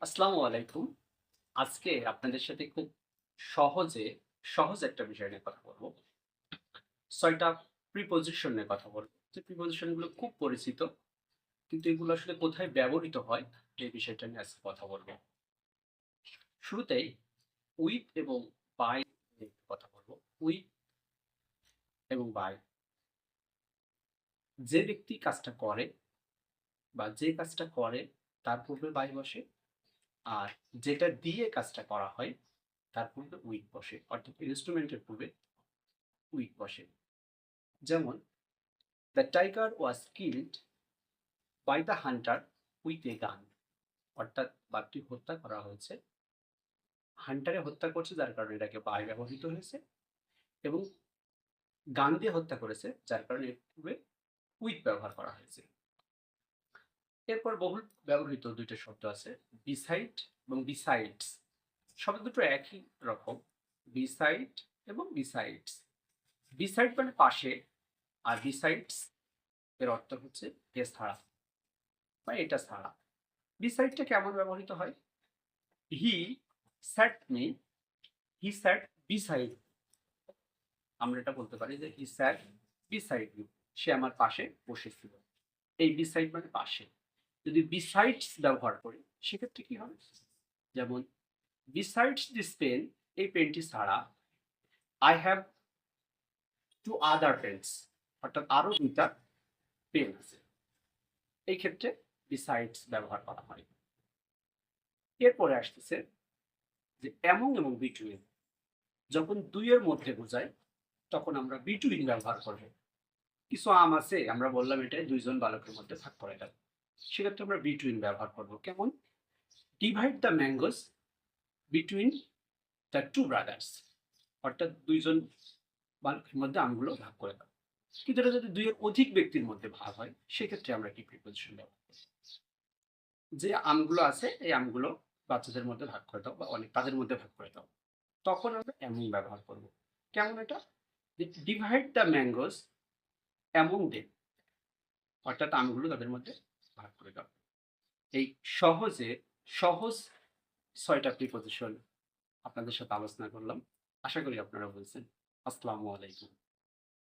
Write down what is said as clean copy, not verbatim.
আসসালামু আলাইকুম। আজকে আপনাদের সাথে খুব সহজে সহজ একটা বিষয় নিয়ে কথা বলব। ৬ টা প্রিপজিশন নিয়ে কথা বলব। যে প্রিপজিশন গুলো খুব পরিচিত। কিন্তু এগুলো আসলে কোথায় ব্যবহৃত হয় এই বিষয়টা নিয়ে আজকে কথা বলব। শুরুতেই উইথ এবং বাই নিয়ে কথা বলব। উইথ এবং বাই যে ব্যক্তি কাজটা করে বা যে কাজটা করে তার পূর্বে বাই বসে। আর যেটা দিয়ে কাজটা করা হয় তার পূর্বে উইথ বসে। অর্থাৎ ইন্সট্রুমেন্টের পূর্বে উইথ বসে। যেমন the tiger was killed by the hunter with a gun. অর্থাৎ বাঘটি হত্যা করা হয়েছে, হান্টারে হত্যা করছে যার কারণে এটাকে বাই ব্যবহৃত হয়েছে, এবং গান দিয়ে হত্যা করেছে যার কারণে এর পূর্বে উইথ ব্যবহার করা হয়েছে। এরপর বহুল ব্যবহৃত দুইটা শব্দ আছে, বিসাইড এবং বিসাইডস। শব্দ দুটো একই রকম, বিসাইড এবং বিসাইডস। বিসাইড মানে পাশে, আর বিসাইডস এর অর্থ হচ্ছে এছাড়া বা এটা ছাড়া। বিসাইডটা কেমন ব্যবহৃত হয়? হি স্যাট মি, হি স্যাট বিসাইড। আমরা এটা বলতে পারি যে হি স্যাট বিসাইড মি, সে আমার পাশে বসেছিল। এই বিসাইড মানে পাশে। যদি বিসাইডস ব্যবহার করি সেক্ষেত্রে কি হবে? যেমন বিসাইডস দিস পেন, এই পেনটি ছাড়া, I have two other pens, অর্থাৎ আরো দুইটা পেন আছে। এই ক্ষেত্রে বিসাইডস ব্যবহার করা হয়। এরপরে আসতেছে যে এমং এবং বিটুইন। যখন দুইয়ের মধ্যে বোঝায় তখন আমরা বিটুইন ব্যবহার করব। কিছু আম আছে, আমরা বললাম এটা দুইজন বালকের মধ্যে ভাগ করে গেল, সেক্ষেত্রে আমরা বিটুইন ব্যবহার করব। কেমন? Divide the mangoes between the two brothers. অর্থাৎ দুইজন বালকের মধ্যে আমগুলো ভাগ করে দাও। কিন্তু এটা যদি দুইয়ের অধিক ব্যক্তির মধ্যে ভাগ হয় সেক্ষেত্রে আমরা কি প্রিপোজিশন ব্যবহার করব? যে আমগুলো আছে এই আমগুলো বাচ্চাদের মধ্যে ভাগ করে দাও বা অনেক তাদের মধ্যে ভাগ করে দাও, তখন আমরা এমন ব্যবহার করব। কেমন এটা? Divide the mangoes among them, অর্থাৎ আমগুলো তাদের মধ্যে ভাগ করে দাও। এই সহজ ৬ টা প্রিপজিশন আপনাদের সাথে আলোচনা করলাম। আশা করি আপনারা বুঝছেন। আসসালামু আলাইকুম।